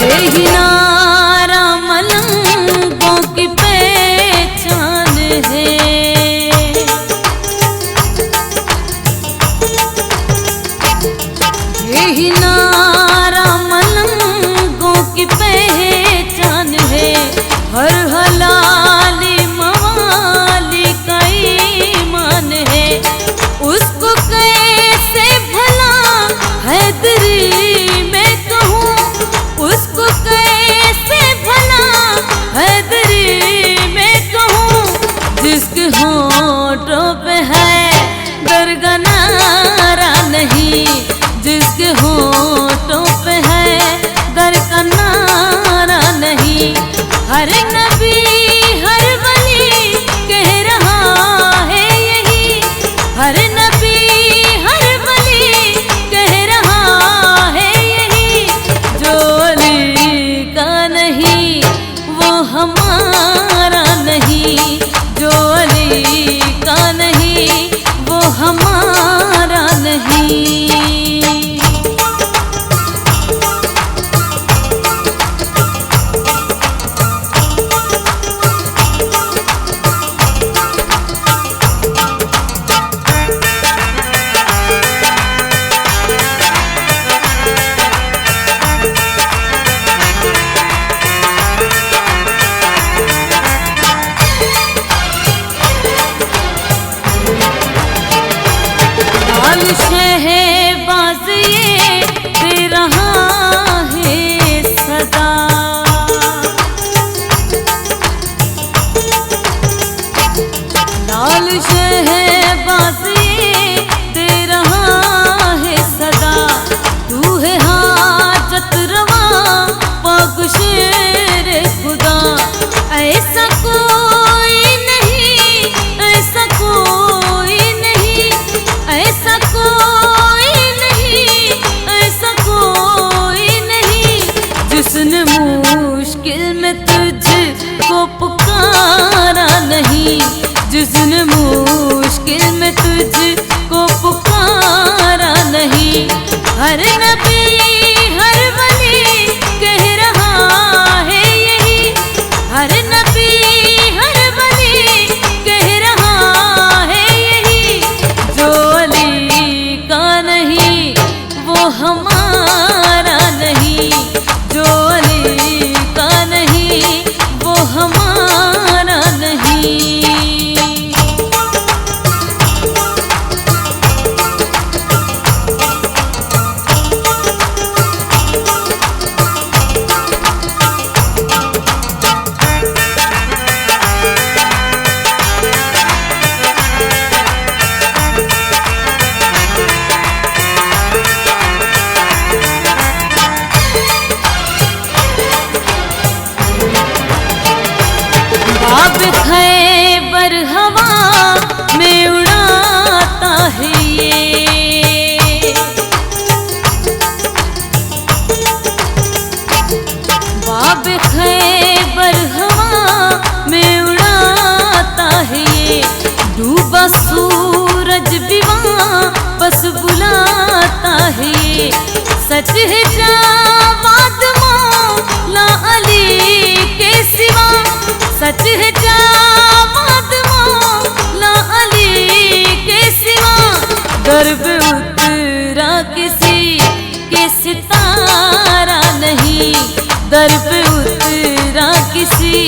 यही नारा मलंगों की पहचान है। यही नारा मलंगों की पहचान है। हर हलाली मवाली का ईमान है। उसको कैसे भला हैदरी में कहूँ, उसको कैसे भला हैदरी में कहूँ, जिसके होठों पे है दरगाह नारा नहीं, जिसके होठों पे है दरगाह नारा नहीं। हर नबी हर वली कह रहा है यही, हर नबी हर वली कह रहा है यही, जो अली का नहीं वो हमारा नहीं, जो अली का नहीं वो हमारा नहीं। लाल शहबाज ये दे रहा है सदा, लाल शहबाज ये दे रहा है सदा। तू है हाजत रवा पाक शेर खुदा, ऐसा कोई नहीं, ऐसा कोई नहीं, ऐसा कोई नहीं, ऐसा कोई नहीं, जिसने मुश्किल में तुझको पुकारा नहीं, जिसने मुश्किल में तुझको पुकारा नहीं। हर नबी हर वली कह रहा है यही, हर नबी हर वली कह रहा है यही, जो अली का नहीं वो हमारा नहीं, जो अली का नहीं वो हमारा नहीं। खैबर हवा में उड़ाता है ये, बाब खैबर हवा में उड़ाता है ये, डूबा सूरज भी वापस बुलाता है ये। सच है जावाद मौला अली के सिवा, सच है जावाद मौला अली के सिवा, गर्व उतरा किसी के सितारा नहीं, दर पे उतरा किसी